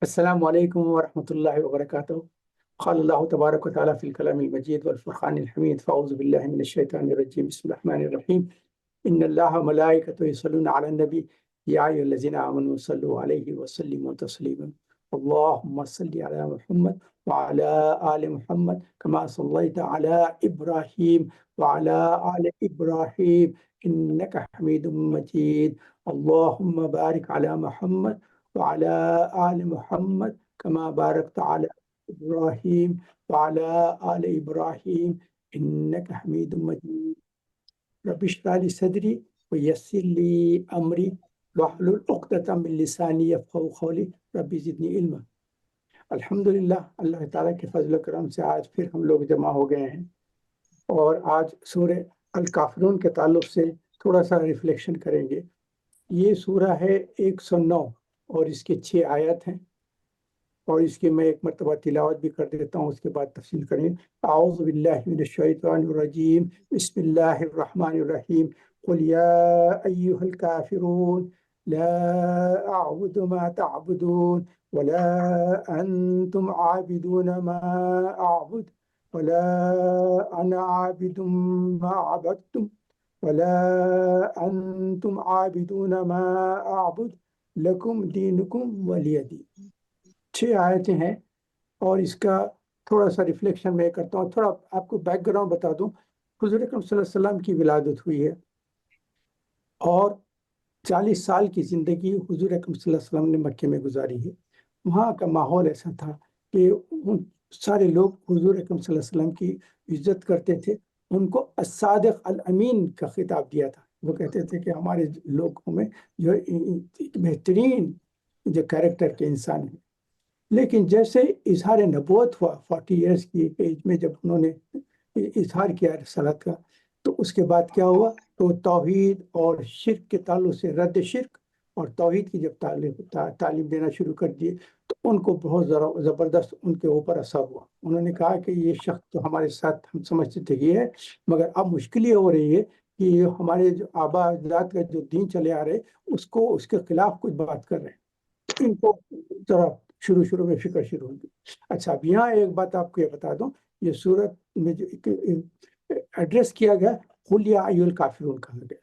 السلام عليكم ورحمة الله وبركاته. قال الله تبارك وتعالى في الكلام المجيد والفرقان الحميد، فأعوذ بالله من الشيطان الرجيم. بسم الله الرحمن الرحيم. إن الله وملائكته يصلون على النبي يا أيها الذين آمنوا صلوا عليه وسلموا تسليما. اللهم صل على محمد وعلى آل محمد كما صليت على إبراهيم وعلى آل إبراهيم إنك حميد مجيد. اللهم بارك على محمد وعلى آل محمد كما باركت على إبراهيم وعلى آل إبراهيم إنك حميد مجيد. رب اشرح لي صدري ويسر لي أمري واحلل عقدة من لساني يفقهوا قولي رب زدني علما. الحمدللہ، اللہ تعالیٰ کے فضل و کرم سے آج پھر ہم لوگ جمع ہو گئے ہیں اور آج سورہ الکافرون کے تعلق سے تھوڑا سا ریفلیکشن کریں گے۔ یہ سورہ ہے 109 اور اس کے 6 آیات ہیں، اور اس کی میں ایک مرتبہ تلاوت بھی کر دیتا ہوں، اس کے بعد تفصیل کریں۔ اعوذ باللہ من الشیطان الرجیم، بسم اللہ الرحمن الرحیم۔ قل یا ایہا الکافرون لا اعبد ما تعبدون ولا انتم عابدون ما اعبد ولا انا عابد ما عبدتم ولا انتم عابدون ما اعبد لکم دینکم ولی دین۔ 6 آیتیں ہیں، اور اس کا تھوڑا سا ریفلیکشن میں کرتا ہوں۔ تھوڑا آپ کو بیک گراؤنڈ بتا دوں۔ حضور اکرم صلی اللہ علیہ وسلم کی ولادت ہوئی ہے، اور 40 سال کی زندگی حضور اکرم صلی اللہ علیہ وسلم نے مکے میں گزاری ہے۔ وہاں کا ماحول ایسا تھا کہ سارے لوگ حضور اکرم صلی اللہ علیہ وسلم کی عزت کرتے تھے، ان کو الصادق الامین کا خطاب دیا تھا۔ وہ کہتے تھے کہ ہمارے لوگوں میں جو بہترین جو کیریکٹر کے انسان ہیں۔ لیکن جیسے اظہار نبوت ہوا 40 ایئرس کی ایج میں، جب انہوں نے اظہار کیا رسالت کا، تو اس کے بعد کیا ہوا؟ تو توحید اور شرک کے تعلق سے رد شرک اور توحید کی جب تعلیم دینا شروع کر دیے، تو ان کو بہت زبردست ان کے اوپر اثر ہوا۔ انہوں نے کہا کہ یہ شخص تو ہمارے ساتھ ہم سمجھتے تھے یہ ہے، مگر اب مشکل یہ ہو رہی ہے کہ ہمارے جو آبا اجداد کا جو دین چلے آ رہے اس کے خلاف کچھ بات کر رہے ہیں۔ ان کو ذرا شروع میں فکر شروع ہوگی۔ اچھا، اب یہاں ایک بات آپ کو یہ بتا دوں، یہ سورت میں جو ایڈریس کیا گیا، قل یا ایھا الکافرون کہا گیا،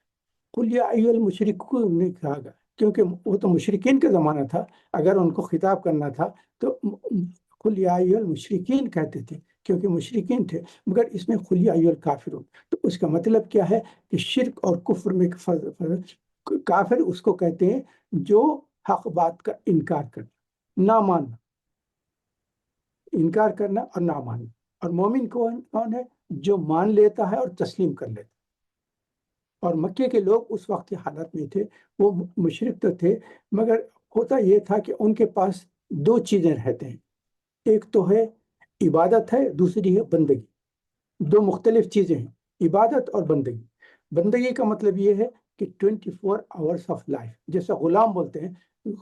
قل یا ایھا المشرکون نہیں کہا گیا، کیونکہ وہ تو مشرکین کا زمانہ تھا۔ اگر ان کو خطاب کرنا تھا تو قل یا ایھا المشرکین کہتے تھے، کیونکہ مشرکین تھے، مگر اس میں قل یا ایھا الکافرون، تو اس کا مطلب کیا ہے کہ شرک اور کفر میں کافر اس کو کہتے ہیں جو حق بات کا انکار کرنا، نہ ماننا، انکار کرنا اور نہ ماننا۔ اور مومن کون ہے؟ جو مان لیتا ہے اور تسلیم کر لیتا ہے۔ اور مکے کے لوگ اس وقت کی حالت میں تھے، وہ مشرک تو تھے، مگر ہوتا یہ تھا کہ ان کے پاس 2 چیزیں رہتے ہیں، ایک تو ہے عبادت ہے، دوسری ہے بندگی۔ 2 مختلف چیزیں ہیں، عبادت اور بندگی۔ بندگی کا مطلب یہ ہے کہ 24 آورس آف لائف، جیسا غلام بولتے ہیں۔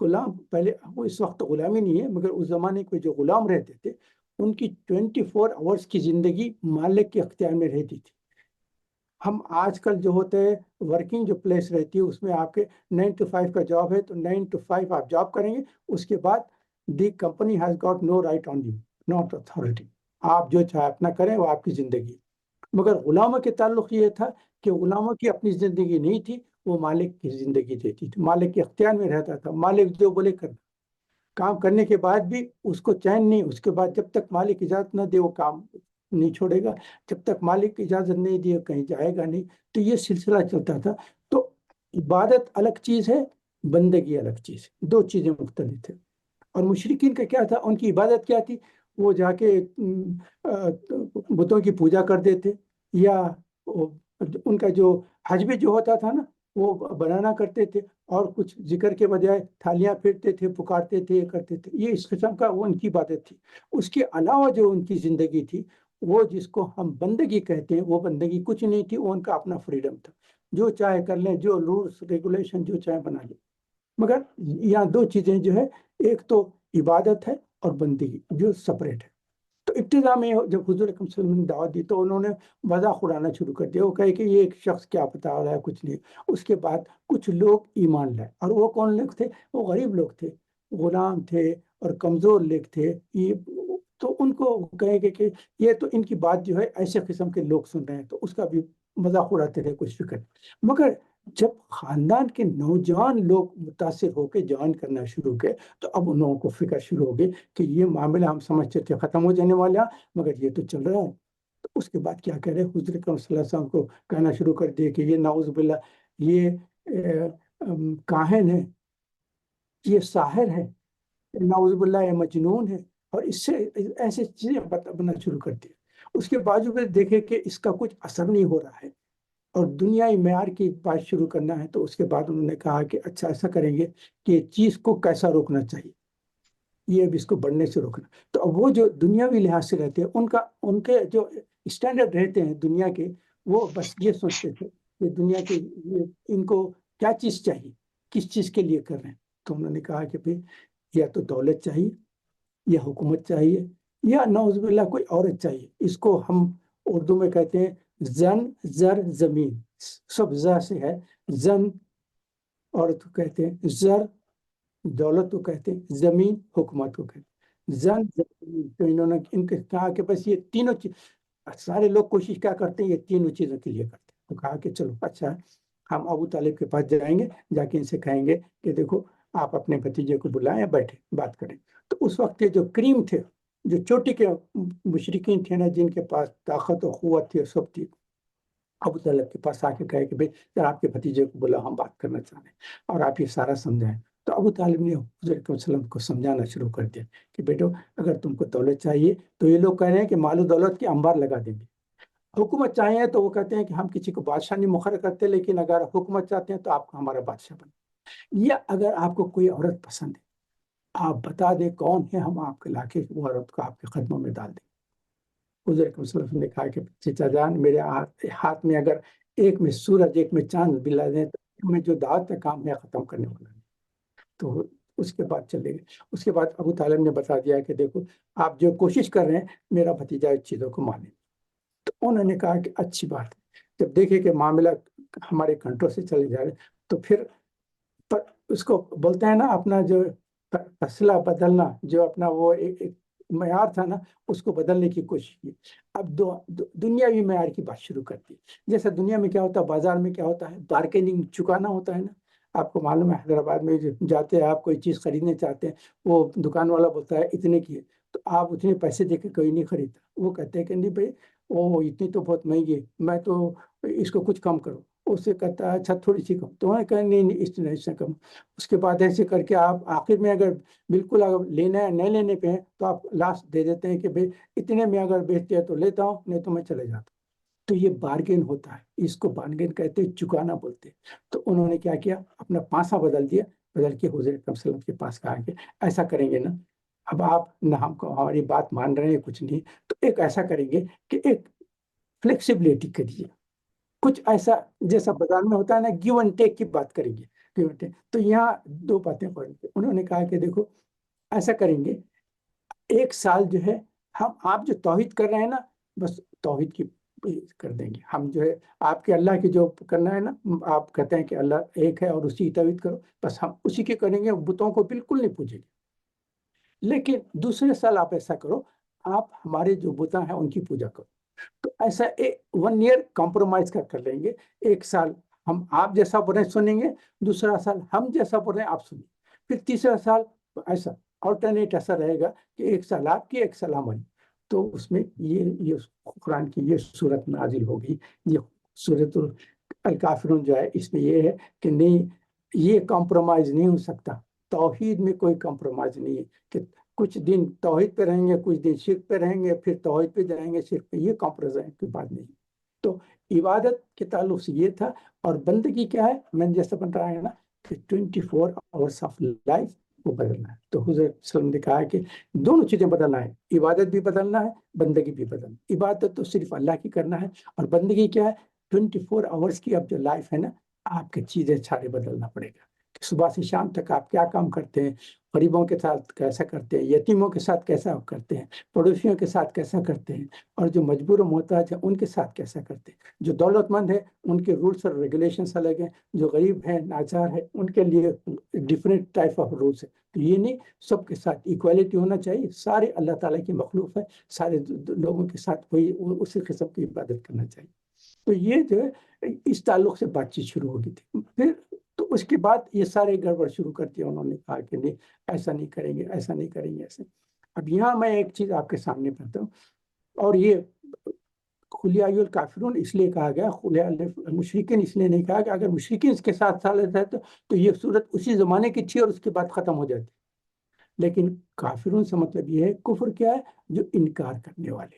غلام پہلے، وہ اس وقت غلامی نہیں ہے، مگر اس زمانے کے جو غلام رہتے تھے ان کی 24 آورس کی زندگی مالک کے اختیار میں رہتی تھی۔ ہم آج کل جو ہوتے ہیں ورکنگ جو پلیس رہتی ہے، اس میں آپ کے 9 to 5 کا جاب ہے، تو 9 to 5 آپ جاب کریں گے، اس کے بعد the company has got no right on you, not authority. آپ جو چاہے اپنا کریں، وہ آپ کی زندگی۔ مگر غلاموں کے تعلق یہ تھا کہ غلاموں کی اپنی زندگی نہیں تھی، وہ مالک کی زندگی دیتی تھی، مالک کے اختیار میں رہتا تھا۔ مالک جو بولے کرنا، کام کرنے کے بعد بھی اس کو چین نہیں، اس کے بعد جب تک مالک اجازت نہ دے وہ کام نہیں چھوڑے گا، جب تک مالک اجازت نہیں دے کہیں جائے گا نہیں۔ تو یہ سلسلہ چلتا تھا۔ تو عبادت الگ چیز ہے، بندگی الگ چیز ہے، 2 چیزیں مختلف تھے۔ اور مشرکین کا کیا تھا؟ ان کی عبادت کیا تھی؟ وہ جا کے بتوں کی پوجا کرتے تھے، یا ان کا جو حج بھی جو ہوتا تھا نا، وہ بنانا کرتے تھے، اور کچھ ذکر کے بجائے تھالیاں پھیرتے تھے، پکارتے تھے، یہ کرتے تھے۔ یہ اس قسم کا وہ ان کی عبادت تھی۔ اس کے علاوہ جو ان کی زندگی تھی، وہ جس کو ہم بندگی کہتے ہیں، وہ بندگی کچھ نہیں تھی، وہ ان کا اپنا فریڈم تھا، جو چاہے کر لیں، جو رولس ریگولیشن جو چاہے بنا لیں۔ مگر یہاں 2 چیزیں جو ہے، ایک تو عبادت ہے اور بندگی جو سپریٹ ہے۔ تو ابتدا میں جب حضور اکرم صلی اللہ علیہ وسلم نے دعوت دی تو انہوں نے مذاق اڑانا شروع کر دیا۔ وہ کہے کہ یہ ایک شخص کیا بتا رہا ہے، کچھ نہیں۔ اس کے بعد کچھ لوگ ایمان لائے، اور وہ کون لوگ تھے؟ وہ غریب لوگ تھے، غلام تھے، اور کمزور لوگ تھے، یہ تو ان کو کہیں گے کہ یہ تو ان کی بات جو ہے ایسے قسم کے لوگ سن رہے ہیں، تو اس کا بھی مذاق اڑاتے رہے، کچھ فکر نہیں۔ مگر جب خاندان کے نوجوان لوگ متاثر ہو کے جوائن کرنا شروع کے، تو اب ان لوگوں کو فکر شروع ہو گئی کہ یہ معاملہ ہم سمجھتے تھے ختم ہو جانے والا، مگر یہ تو چل رہا ہے۔ تو اس کے بعد کیا کہہ رہے حضور اکرم صلی اللہ علیہ وسلم کو کہنا شروع کر دیے کہ یہ نعوذ باللہ، یہ کاہن ہے، یہ ساحر ہے، نعوذ باللہ یہ مجنون ہے، اور اس سے ایسے چیزیں بتانا شروع کر دی۔ اس کے باوجود دیکھے کہ اس کا کچھ اثر نہیں ہو رہا ہے اور دنیائی معیار کی بات شروع کرنا ہے، تو اس کے بعد انہوں نے کہا کہ اچھا ایسا کریں گے کہ چیز کو کیسا روکنا چاہیے، یہ اب اس کو بڑھنے سے روکنا۔ تو اب وہ جو دنیاوی لحاظ سے رہتے ہیں، ان کے جو اسٹینڈرڈ رہتے ہیں دنیا کے، وہ بس یہ سوچتے تھے کہ دنیا کے ان کو کیا چیز چاہیے، کس چیز کے لیے کر رہے ہیں۔ تو انہوں نے کہا کہ بھئی یا تو دولت چاہیے، یا حکومت چاہیے، یا نعوذ باللہ کوئی عورت چاہیے۔ اس کو ہم اردو میں کہتے ہیں زن، زر، زمین، سب ز سے ہے۔ زن عورت کو کہتے ہیں، زر دولت کو کہتے ہیں، زمین حکومت کو کہتے ہیں۔ زن زمین، تو انہوں نے ان کے کہا کہ بس یہ تینوں چیز، سارے لوگ کوشش کیا کرتے ہیں، یہ تینوں چیزوں کے لیے کرتے ہیں۔ تو کہا کہ چلو اچھا ہے، ہم ابو طالب کے پاس جائیں گے، جا کے ان سے کہیں گے کہ دیکھو آپ اپنے بھتیجے کو بلائیں، بیٹھے بات کریں۔ تو اس وقت یہ جو کریم تھے، جو چوٹی کے مشرکین تھے نا، جن کے پاس طاقت و قوت تھی، سب تھی، ابو طالب کے پاس آ کے کہے کہ بھئی ذرا آپ کے بھتیجے کو بلا، ہم بات کرنا چاہ رہے ہیں اور آپ یہ سارا سمجھائیں۔ تو ابو طالب نے حضور صلی اللہ علیہ وسلم کو سمجھانا شروع کر دیا کہ بیٹو اگر تم کو دولت چاہیے تو یہ لوگ کہہ رہے ہیں کہ مال و دولت کے انبار لگا دیں گے، حکومت چاہیے تو وہ کہتے ہیں کہ ہم کسی کو بادشاہ نہیں مقرر کرتے، لیکن اگر حکومت چاہتے ہیں تو آپ کو ہمارا بادشاہ بنے، یا اگر آپ کو کوئی عورت پسند ہے آپ بتا دیں کون ہے، ہم آپ کے لا کے وہ عورت کو آپ کے قدموں میں ڈال دیں۔ حضور اکرم صلی اللہ علیہ وسلم نے کہا کہ چچا جان، میرے ہاتھ میں اگر ایک میں سورج ایک میں چاند بھی لا دیں تو میں جو دعوت کا کام ہے ختم کرنے والا نہیں۔ تو اس کے بعد چلے گئے۔ اس کے بعد ابو طالب نے بتا دیا کہ دیکھو آپ جو کوشش کر رہے ہیں، میرا بھتیجا اس چیزوں کو مانے۔ تو انہوں نے کہا کہ اچھی بات ہے۔ جب دیکھے کہ معاملہ ہمارے کنٹرول سے چلے جا رہے، تو پھر اس کو بولتے ہیں نا، اپنا جو فیصلہ بدلنا، جو اپنا وہ ایک معیار تھا نا، اس کو بدلنے کی کوشش کی۔ اب دنیاوی معیار کی بات شروع کر دی۔ جیسے دنیا میں کیا ہوتا ہے، بازار میں کیا ہوتا ہے، بارگیننگ چکانا ہوتا ہے نا۔ آپ کو معلوم ہے حیدرآباد میں جاتے ہیں، آپ کوئی چیز خریدنے چاہتے ہیں، وہ دکان والا بولتا ہے اتنے کی ہے، تو آپ اتنے پیسے دے کے کوئی نہیں خریدتا، وہ کہتے ہیں کہ نہیں بھائی وہ اتنی تو بہت مہنگی ہے، میں تو اس کو کچھ کم کرو۔ اس سے کہتا ہے اچھا تھوڑی سی کم، تو وہ کہیں نہیں نہیں اس سے کم۔ اس کے بعد ایسے کر کے آپ آخر میں اگر بالکل اگر لینا ہے نہیں لینے پہ ہے تو آپ لاسٹ دے دیتے ہیں کہ بھئی اتنے میں اگر بیچتے ہیں تو لیتا ہوں، نہیں تو میں چلے جاتا ہوں۔ تو یہ بارگین ہوتا ہے، اس کو بارگین کہتے ہیں، چکانا بولتے ہیں۔ تو انہوں نے کیا کیا، اپنا پانسا بدل دیا، بدل کے حضور اکرم صلی اللہ علیہ وسلم کے پاس کہا کہ ایسا کریں گے نا، اب آپ نہ ہم کو ہماری بات مان رہے ہیں کچھ نہیں، تو ایک ایسا کریں گے کہ ایک فلیکسیبلٹی کریے، کچھ ایسا جیسا بازار میں ہوتا ہے نا، گیو اینڈ ٹیک کی بات کریں گے، گیو اینڈ ٹیک۔ تو یہاں دو باتیں پڑھیں گے۔ انہوں نے کہا کہ دیکھو ایسا کریں گے، ایک سال جو ہے آپ جو توحید کر رہے ہیں نا، بس توحید کی کر دیں گے ہم، جو ہے آپ کے اللہ کی جو کرنا ہے نا، آپ کہتے ہیں کہ اللہ ایک ہے اور اسی کی توحید کرو، بس ہم اسی کی کریں گے، بتوں کو بالکل نہیں پوجیں گے۔ لیکن دوسرے سال آپ ایسا کرو، آپ ہمارے جو بتاں ہیں ان کی پوجا کرو۔ تو ایسا 1 ایئر کمپرومائز کر لیں گے، ایک سال ہم آپ جیسا بول رہے ہیں سنیں گے، دوسرا سال ہم جیسا بول رہے ہیں آپ سنیں، پھر تیسرا سال ایسا آلٹرنیٹ ایسا رہے گا کہ ایک سال آپ کی ایک سال ہماری۔ تو اس میں یہ قرآن کی یہ صورت نازل ہوگی، یہ سورۃ الکافرون جو ہے، اس میں یہ ہے کہ نہیں، یہ کمپرومائز نہیں ہو سکتا، توحید میں کوئی کمپرومائز نہیں ہے کہ کچھ دن توحید پہ رہیں گے، کچھ دن شرک پہ رہیں گے، پھر توحید پہ جائیں گے، شرک پہ، یہ کمپرومائز کی بات نہیں۔ تو عبادت کے تعلق سے یہ تھا، اور بندگی کیا ہے، میں نے جیسا بن رہا ہے نا کہ 24 آورس آف لائف وہ بدلنا ہے۔ تو حضور صلی اللہ علیہ وسلم نے کہا ہے کہ دونوں چیزیں بدلنا ہے، عبادت بھی بدلنا ہے، بندگی بھی بدلنا ہے۔ عبادت تو صرف اللہ کی کرنا ہے، اور بندگی کیا ہے، 24 آورس کی اب جو لائف ہے نا، آپ کی چیزیں سارے بدلنا پڑے گا۔ کہ صبح سے شام تک آپ کیا کام کرتے ہیں، غریبوں کے ساتھ کیسا کرتے ہیں، یتیموں کے ساتھ کیسا کرتے ہیں، پڑوسیوں کے ساتھ کیسا کرتے ہیں، اور جو مجبور و محتاج ہیں ان کے ساتھ کیسا کرتے ہیں، جو دولت مند ہے ان کے رولس اور ریگولیشنس الگ ہیں، جو غریب ہیں ناچار ہے ان کے لیے ڈفرینٹ ٹائپ آف رولس ہیں۔ تو یہ نہیں، سب کے ساتھ ایکویلٹی ہونا چاہیے، سارے اللہ تعالیٰ کی مخلوق ہے، سارے لوگوں کے ساتھ وہی اسی قسم کی عبادت کرنا چاہیے۔ تو یہ جو ہے اس تعلق سے بات چیت شروع ہو گئی تھی۔ پھر تو اس کے بعد یہ سارے گڑبڑ شروع کر دیا، انہوں نے کہا کہ نہیں ایسا نہیں کریں گے، ایسا نہیں کریں گے ایسے۔ اب یہاں میں ایک چیز آپ کے سامنے پڑھتا ہوں، اور یہ قل الکافرون اس لیے کہا گیا، مشرکین اس لیے نہیں کہا کہ اگر مشرکین اس کے ساتھ سالت ہے تو یہ صورت اسی زمانے کی تھی اور اس کے بعد ختم ہو جاتی۔ لیکن کافرون سے مطلب یہ ہے، کفر کیا ہے؟ جو انکار کرنے والے،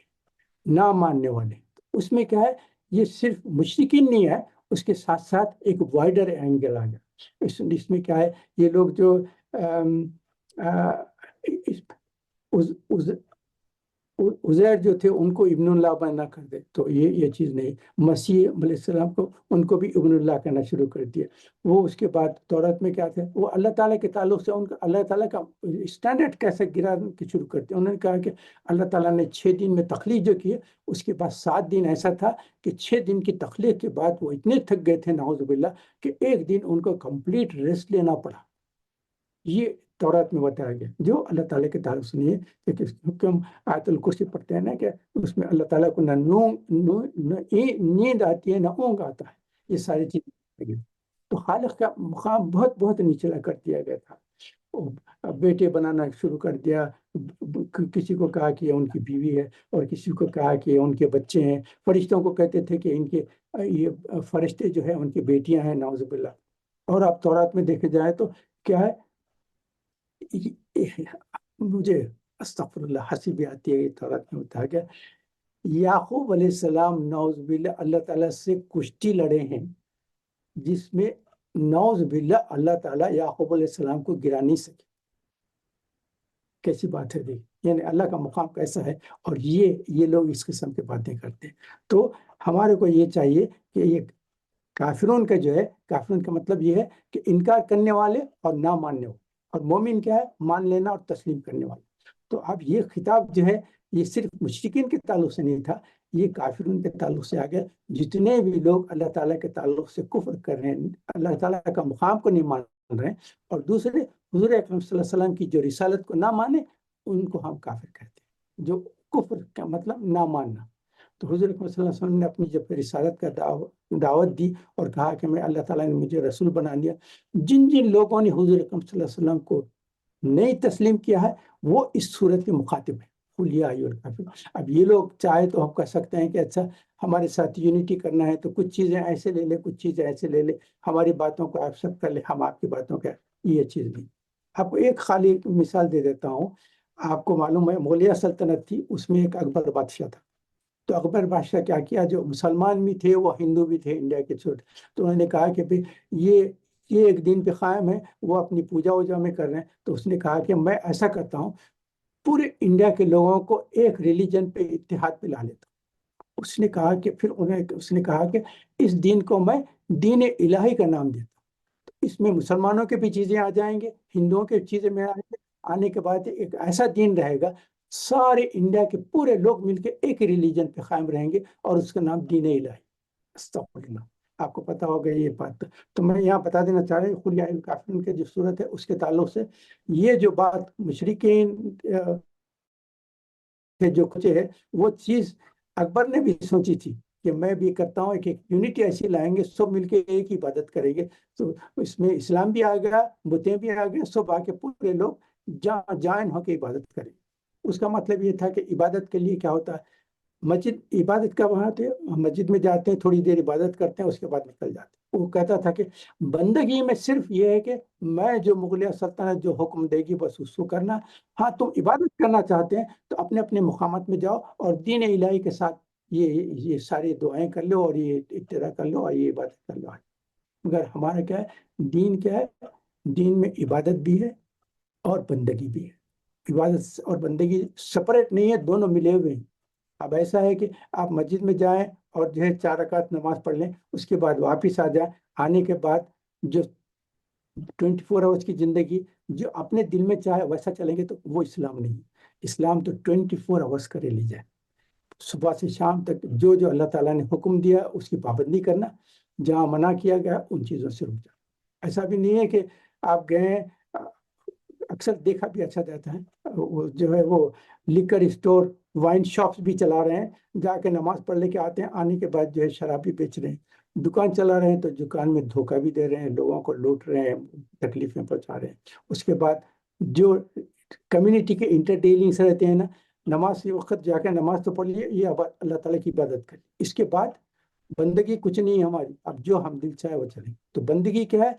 نہ ماننے والے۔ اس میں کیا ہے؟ یہ صرف مشرکین نہیں ہے، اس کے ساتھ ساتھ ایک وائڈر اینگل آ گیا۔ اس میں کیا ہے؟ یہ لوگ جو عزیر جو تھے ان کو ابن اللہ بنا کر دے، تو یہ چیز نہیں۔ مسیح علیہ السلام کو ان کو بھی ابن اللہ کہنا شروع کر دیا۔ وہ اس کے بعد تورات میں کیا تھے؟ وہ اللہ تعالیٰ کے تعلق سے ان کا اللہ تعالیٰ کا اسٹینڈرڈ کیسے گرا کے شروع کرتے ہیں۔ انہوں نے کہا کہ اللہ تعالیٰ نے 6 دن میں تخلیق جو کی ہے، اس کے بعد 7 دن ایسا تھا کہ 6 دن کی تخلیق کے بعد وہ اتنے تھک گئے تھے نعوذ باللہ کہ ایک دن ان کو کمپلیٹ ریسٹ لینا پڑا۔ یہ تورات میں بتایا گیا، جو اللہ تعالیٰ کے تعلق سے نہیں ہے۔ کہ ہم آیت الکرسی پڑھتے ہیں نا کہ اس میں اللہ تعالیٰ کو نہ نیند آتی ہے نہ اونگ آتا ہے، یہ ساری چیزیں۔ تو خالق کا مقام بہت بہت نچلا کر دیا گیا تھا۔ بیٹے بنانا شروع کر دیا، کسی کو کہا کہ یہ ان کی بیوی ہے، اور کسی کو کہا کہ یہ ان کے بچے ہیں۔ فرشتوں کو کہتے تھے کہ ان کے یہ فرشتے جو ہیں ان کی بیٹیاں ہیں، نعوذ باللہ۔ اور آپ تورات میں دیکھے جائے تو کیا ہے؟ مجھے استغفر اللہ ہنسی بھی آتی ہے، تورات میں ہوتا ہے کہ یعقوب علیہ السلام نعوذ باللہ اللہ تعالیٰ سے کشتی لڑے ہیں، جس میں نعوذ باللہ اللہ تعالیٰ یعقوب علیہ السلام کو گرا نہیں سکے۔ کیسی بات ہے دیکھ، یعنی اللہ کا مقام کیسا ہے، اور یہ لوگ اس قسم کی باتیں کرتے ہیں۔ تو ہمارے کو یہ چاہیے کہ یہ کافرون کا جو ہے، کافرون کا مطلب یہ ہے کہ انکار کرنے والے اور نہ ماننے والے، اور مومن کیا ہے؟ مان لینا اور تسلیم کرنے والے۔ تو اب یہ خطاب جو ہے یہ صرف مشرکین کے تعلق سے نہیں تھا، یہ کافرون کے تعلق سے آ گیا۔ جتنے بھی لوگ اللہ تعالیٰ کے تعلق سے کفر کر رہے ہیں، اللہ تعالیٰ کا مقام کو نہیں مان رہے ہیں، اور دوسرے حضور اکرم صلی اللہ علیہ وسلم کی جو رسالت کو نہ مانے، ان کو ہم کافر کہتے ہیں۔ جو کفر کا مطلب نہ ماننا۔ تو حضور اکرم صلی اللہ علیہ وسلم نے اپنی جب رسالت کا دعوت دی اور کہا کہ میں اللہ تعالیٰ نے مجھے رسول بنا دیا، جن لوگوں نے حضور اکرم صلی اللہ علیہ وسلم کو نہیں تسلیم کیا ہے وہ اس صورت کے مخاطب ہیں۔ قل یا ایھا الکافرون۔ اب یہ لوگ چاہے تو ہم کہہ سکتے ہیں کہ اچھا ہمارے ساتھ یونٹی کرنا ہے تو کچھ چیزیں ایسے لے لے، کچھ چیزیں ایسے لے لے، ہماری باتوں کو ایکسپٹ کر لے، ہم آپ کی باتوں کا۔ یہ چیز نہیں۔ آپ کو ایک خالی مثال دے دیتا ہوں۔ آپ کو معلوم ہے مغلیہ سلطنت تھی، اس میں ایک اکبر بادشاہ تھا۔ تو اکبر بادشاہ کیا کیا؟ جو مسلمان بھی تھے وہ ہندو بھی تھے انڈیا کے چھوٹے، تو انہوں نے کہا کہ یہ ایک دن پہ قائم ہے، وہ اپنی پوجا ووجا میں کر رہے ہیں، تو اس نے کہا کہ میں ایسا کرتا ہوں، پورے انڈیا کے لوگوں کو ایک ریلیجن پہ اتحاد پہ لا لیتا ہوں۔ اس نے کہا کہ اس نے کہا کہ اس دین کو میں دین الہی کا نام دیتا ہوں۔ تو اس میں مسلمانوں کے بھی چیزیں آ جائیں گے، ہندوؤں کے چیزیں میں آئیں گے، آنے کے بعد ایک ایسا دین رہے گا، سارے انڈیا کے پورے لوگ مل کے ایک ریلیجن پہ قائم رہیں گے، اور اس کا نام دین الہی۔ استغفر اللہ۔ آپ کو پتا ہوگا یہ بات۔ تو میں یہاں بتا دینا چاہ رہا ہوں، قل یا ایھا الکافرون کے جو صورت ہے اس کے تعلق سے یہ جو بات مشرکین کے جو کچھ ہے، وہ چیز اکبر نے بھی سوچی تھی کہ میں بھی کرتا ہوں، ایک یونٹی ایسی لائیں گے، سب مل کے ایک ہی عبادت کریں گے۔ تو اس میں اسلام بھی آ گیا، بتیں بھی آ گئے، سب آ کے پورے لوگ جائن ہو کے عبادت کریں۔ اس کا مطلب یہ تھا کہ عبادت کے لیے کیا ہوتا ہے؟ مسجد عبادت کا وہاں تھے، مسجد میں جاتے ہیں، تھوڑی دیر عبادت کرتے ہیں، اس کے بعد نکل جاتے ہیں۔ وہ کہتا تھا کہ بندگی میں صرف یہ ہے کہ میں جو مغلیہ سلطنت جو حکم دے گی بس اس کو کرنا۔ ہاں تم عبادت کرنا چاہتے ہیں تو اپنے اپنے مقامات میں جاؤ، اور دین الہی کے ساتھ یہ ساری دعائیں کر لو، اور یہ اتباع کر لو، اور یہ عبادت کر لو۔ مگر ہمارا کیا ہے؟ دین کیا ہے؟ دین میں عبادت بھی ہے اور بندگی بھی ہے۔ عبادت اور بندگی سپریٹ نہیں ہے، دونوں ملے ہوئے ہیں۔ اب ایسا ہے کہ آپ مسجد میں جائیں اور جو ہے 4 رکعت نماز پڑھ لیں، اس کے بعد واپس آ جائیں، آنے کے بعد جو 24 آورس کی زندگی جو اپنے دل میں چاہے ویسا چلیں گے تو وہ اسلام نہیں ہے. اسلام تو 24 آورس کرے لی جائے. صبح سے شام تک جو جو اللہ تعالیٰ نے حکم دیا اس کی پابندی کرنا، جہاں منع کیا گیا ان چیزوں سے رک جانا. ایسا بھی نہیں ہے کہ آپ گئے، اکثر دیکھا بھی اچھا جاتا ہے، وہ جو ہے وہ لیکر اسٹور وائن شاپس بھی چلا رہے ہیں، جا کے نماز پڑھ لے کے آتے ہیں، آنے کے بعد جو ہے شراب بھی بیچ رہے ہیں. دکان چلا رہے ہیں تو دکان میں دھوکہ بھی دے رہے ہیں، لوگوں کو لوٹ رہے ہیں، تکلیفیں پہنچا رہے ہیں. اس کے بعد جو کمیونٹی کے انٹرٹیننگس رہتے ہیں نا، نماز کے وقت جا کے نماز تو پڑھ لیے، یہ اللہ تعالیٰ کی عبادت کریں. اس کے بعد بندگی کچھ نہیں ہے ہماری، اب جو ہم دل چاہے وہ چلیں. تو بندگی کیا ہے؟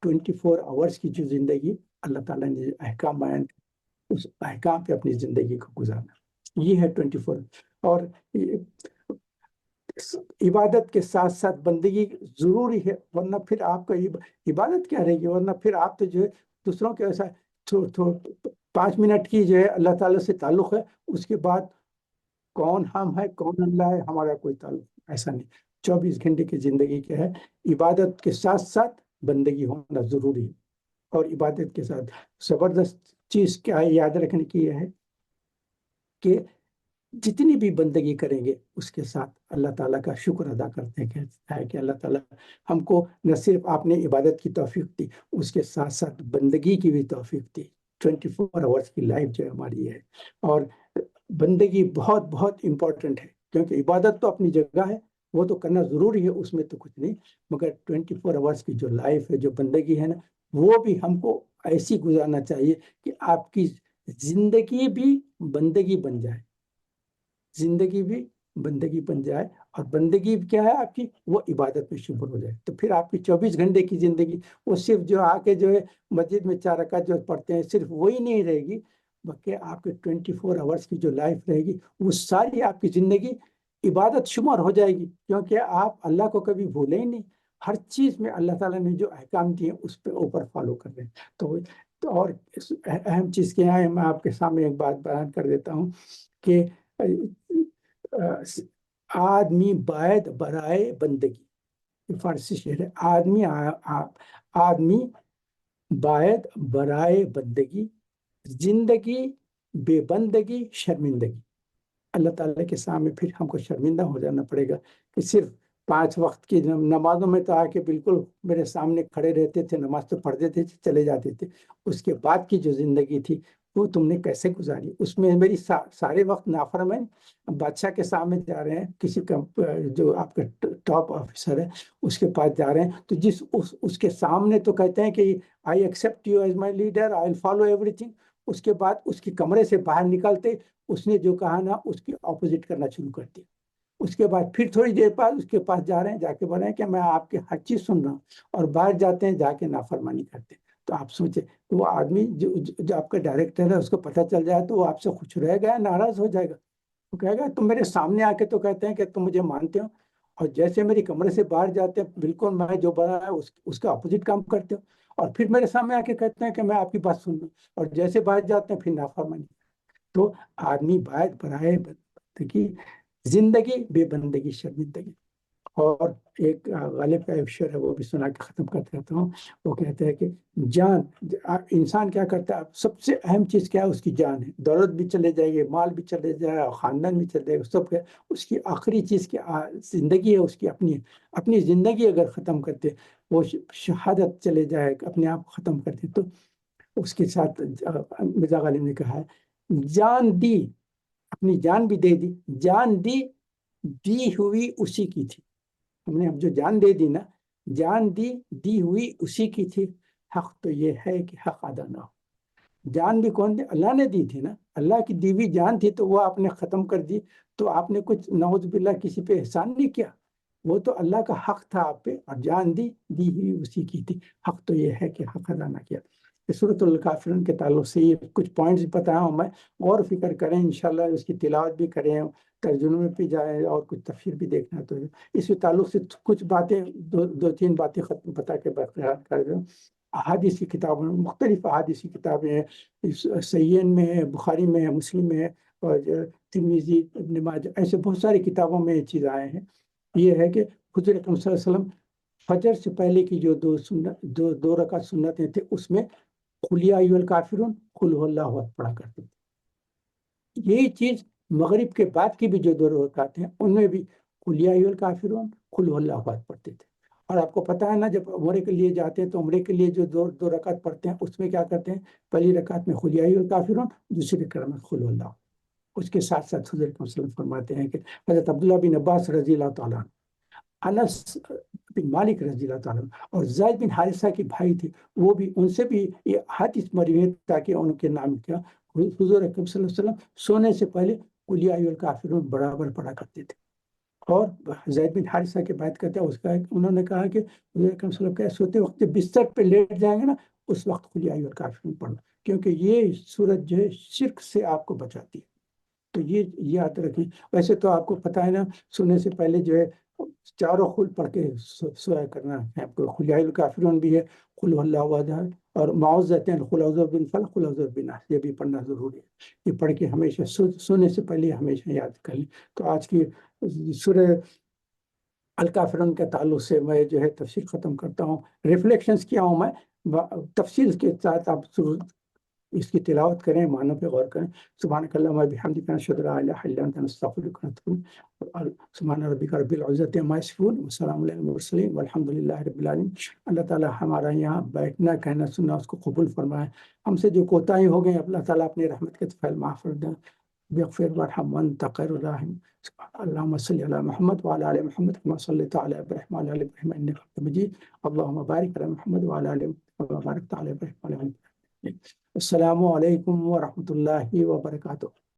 24 آورس کی جو زندگی اللہ تعالیٰ نے جو احکام بیان کیے، اس احکام پہ اپنی زندگی کو گزارنا، یہ ہے 24. اور عبادت کے ساتھ ساتھ بندگی ضروری ہے، ورنہ پھر آپ کا عبادت کیا رہے گی؟ ورنہ پھر آپ تو جو ہے دوسروں کے ایسا 5 منٹ کی جو ہے اللہ تعالیٰ سے تعلق ہے، اس کے بعد کون ہم ہے کون اللہ ہے ہمارا کوئی تعلق ایسا نہیں. 24 گھنٹے کی زندگی کیا ہے؟ عبادت کے ساتھ ساتھ بندگی ہونا ضروری ہے. اور عبادت کے ساتھ زبردست چیز کیا ہے یاد رکھنے کی، یہ ہے کہ جتنی بھی بندگی کریں گے اس کے ساتھ اللہ تعالیٰ کا شکر ادا کرتے ہیں کہ اللہ تعالیٰ ہم کو نہ صرف آپ نے عبادت کی توفیق دی، اس کے ساتھ ساتھ بندگی کی بھی توفیق دی. 24 آورس کی لائف جو ہے ہماری ہے. اور بندگی بہت بہت امپورٹنٹ ہے، کیونکہ عبادت تو اپنی جگہ ہے، وہ تو کرنا ضروری ہے، اس میں تو کچھ نہیں، مگر 24 آورس کی جو لائف ہے، جو بندگی ہے نا، وہ بھی ہم کو ایسی گزارنا چاہیے کہ آپ کی زندگی بھی بندگی بن جائے. زندگی بھی بندگی بن جائے، اور بندگی کیا ہے آپ کی؟ وہ عبادت میں شمول ہو جائے. تو پھر آپ کی 24 گھنٹے کی زندگی وہ صرف جو آ کے جو ہے مسجد میں 4 رکعت جو پڑھتے ہیں صرف وہی نہیں رہے گی، بلکہ آپ کے 24 آورس کی جو لائف رہے گی وہ ساری آپ کی زندگی عبادت شمار ہو جائے گی، کیونکہ آپ اللہ کو کبھی بھولے ہی نہیں. ہر چیز میں اللہ تعالیٰ نے جو احکام دیے اس پہ اوپر فالو کر رہے ہیں. اور اہم چیز کیا ہے، میں آپ کے سامنے ایک بات بیان کر دیتا ہوں کہ آدمی باید برائے بندگی، یہ فارسی شعر ہے، آدمی باید برائے بندگی، زندگی بے بندگی شرمندگی. اللہ تعالیٰ کے سامنے پھر ہم کو شرمندہ ہو جانا پڑے گا کہ صرف 5 وقت کی نمازوں میں تو آ کے بالکل میرے سامنے کھڑے رہتے تھے، نماز تو پڑھتے تھے، چلے جاتے تھے. اس کے بعد کی جو زندگی تھی وہ تم نے کیسے گزاری؟ اس میں میری سارے وقت نافرمان، بادشاہ کے سامنے جا رہے ہیں، کسی کا جو آپ کا ٹاپ آفیسر ہے اس کے پاس جا رہے ہیں، تو اس کے سامنے تو کہتے ہیں کہ I accept you as my leader, I will follow everything. اس کے بعد اس کے کمرے سے باہر نکلتے اس نے جو کہا نا اس کی اپوزٹ کرنا شروع کر دیا. اس کے بعد پھر تھوڑی دیر بعد اس کے پاس جا رہے ہیں، جا کے بول رہے ہیں کہ میں آپ کی ہر چیز سن رہا ہوں، اور باہر جاتے ہیں جا کے نافرمانی کرتے ہیں. تو آپ سوچیں وہ آدمی جو آپ کا ڈائریکٹر ہے اس کو پتہ چل جائے تو وہ آپ سے خوش رہے گا، ناراض ہو جائے گا؟ وہ کہے گا تم میرے سامنے آ کے تو کہتے ہیں کہ تم مجھے مانتے ہو، اور جیسے میری کمرے سے باہر جاتے ہیں بالکل میں جو بنا ہے اس کا اپوزٹ کام کرتے ہو، اور پھر میرے سامنے آ کے کہتے ہیں کہ میں آپ کی بات سن رہا ہوں، اور جیسے باہر جاتے ہیں پھر نافرمانی. تو آدمی باید برائے بندگی، زندگی بے بندگی شرمندگی. اور ایک غالب کا ایک شعر ہے وہ بھی سنا کے ختم کرتے رہتا ہوں. وہ کہتے ہیں کہ جان، انسان کیا کرتا ہے؟ سب سے اہم چیز کیا ہے؟ اس کی جان ہے. دولت بھی چلے جائے گی، مال بھی چلے جائے، خاندان بھی چلے جائے، سب اس کی آخری چیز کی زندگی ہے. اس کی اپنی زندگی اگر ختم کرتے، وہ شہادت چلے جائے، اپنے آپ کو ختم کرتے، تو اس کے ساتھ مرزا غالب نے کہا ہے جان دی، اپنی جان بھی دے دی، جان دی ہوئی اسی کی تھی. ہم نے اب جو جان دے دی نا، جان دی ہوئی اسی کی تھی، حق تو یہ ہے کہ حق ادا نہ ہو. جان بھی کون دی؟ اللہ نے دی تھی نا، اللہ کی دی ہوئی جان تھی تو وہ آپ نے ختم کر دی. تو آپ نے کچھ نعوذ باللہ کسی پہ احسان نہیں کیا، وہ تو اللہ کا حق تھا آپ پہ، اور جان دی ہوئی اسی کی تھی، حق تو یہ ہے کہ حق ادا نہ کیا. سورۃ الکافرون کے تعلق سے یہ کچھ پوائنٹس بتایا ہوں میں، غور و فکر کریں، انشاءاللہ اس کی تلاوت بھی کریں، ترجمے میں بھی جائیں، اور کچھ تفسیر بھی دیکھنا. تو اس کے تعلق سے کچھ باتیں، دو تین باتیں ختم بتا کے برقرار کر دوں. احادیث کی کتابوں میں مختلف احادیث کی کتابیں ہیں، صحیحین میں ہے، بخاری میں ہے، مسلم میں ہے، اور ترمذی، ابن ماجہ، ایسے بہت ساری کتابوں میں یہ چیز آئے ہیں. یہ ہے کہ حضور اکرم صلی اللہ علیہ وسلم فجر سے پہلے کی جو دو رکعت سنتیں تھے اس میں قل یا ایھا الکافرون قل هو اللہ احد پڑھا کرتے تھے. یہی چیز مغرب کے بعد کی بھی جو دو رکعت ہیں ان میں بھی قل یا ایھا الکافرون قل هو اللہ احد پڑھتے تھے. اور آپ کو پتا ہے نا جب عمرے کے لیے جاتے ہیں تو عمرے کے لیے جو دو رکعت پڑھتے ہیں اس میں کیا کرتے ہیں؟ پہلی رکعت میں قل یا ایھا الکافرون، دوسری رکعت میں قل هو اللہ. اس کے ساتھ ساتھ حضرت صلی اللہ علیہ وسلم فرماتے ہیں کہ حضرت عبداللہ بن عباس رضی اللہ تعالیٰ عنہ، انس بن مالک رضی اللہ تعالیٰ عنہ، اور زید بن حارثہ کے بھائی تھے، وہ بھی ان سے بھی یہ حدیث مروی ہے تاکہ ان کے نام کیا حضور اکرم صلی اللہ علیہ وسلم سونے سے پہلے قل یا ایھا الکافرون برابر پڑھا کرتے تھے. اور زید بن حارثہ کی بات کرتے ہیں، اس کا انہوں نے کہا کہ حضور اکرم صلی اللہ علیہ وسلم سوتے وقت جب بستر پہ لیٹ جائیں گے نا اس وقت قل یا ایھا الکافرون پڑھنا، کیونکہ یہ سورت جو ہے شرک سے آپ کو بچاتی ہے. تو یہ یاد رکھیں. ویسے تو آپ کو پتہ ہے نا سونے سے پہلے جو ہے چاروں قل پڑھ کے سویا کرنا ہے. آپ کو قل یا ایھا الکافرون بھی ہے، قل هو اللہ احد ہے، اور معوذتین قل اعوذ برب الفلق قل اعوذ برب الناس، یہ بھی پڑھنا ضروری ہے. یہ پڑھ کے ہمیشہ سونے سے پہلے ہمیشہ یاد کر لیں. تو آج کی سورہ الکافرون کے تعلق سے میں جو ہے تفسیر ختم کرتا ہوں. ریفلیکشنز کیا ہوں میں تفصیل کے ساتھ، آپ ضرور اس کی تلاوت کریں، معنوں پہ غور کریں. سبحانک اللہم و بحمدک نشہد ان لا الہ الا انت نستغفرک ونتوب الیک. سبحان ربک رب العزت عما یصفون وسلام علی المرسلین والحمد للہ رب العالمین. اللہ تعالیٰ ہمارا یہاں بیٹھنا کہنا سننا اس کو قبول فرمائے. ہم سے جو کوتاہی ہو گئی اللہ تعالیٰ اپنی رحمت کے طفیل معاف کر دیں. بغفر وارحم وانت خیر الراحمین. اللهم صل على محمد وعلى ال محمد كما صليت على ابراهيم وعلى ال ابراهيم انك حميد مجيد. اللهم بارك على محمد وعلى ال محمد كما باركت على ابراهيم وعلى ال ابراهيم. السلام علیکم ورحمۃ اللہ وبرکاتہ.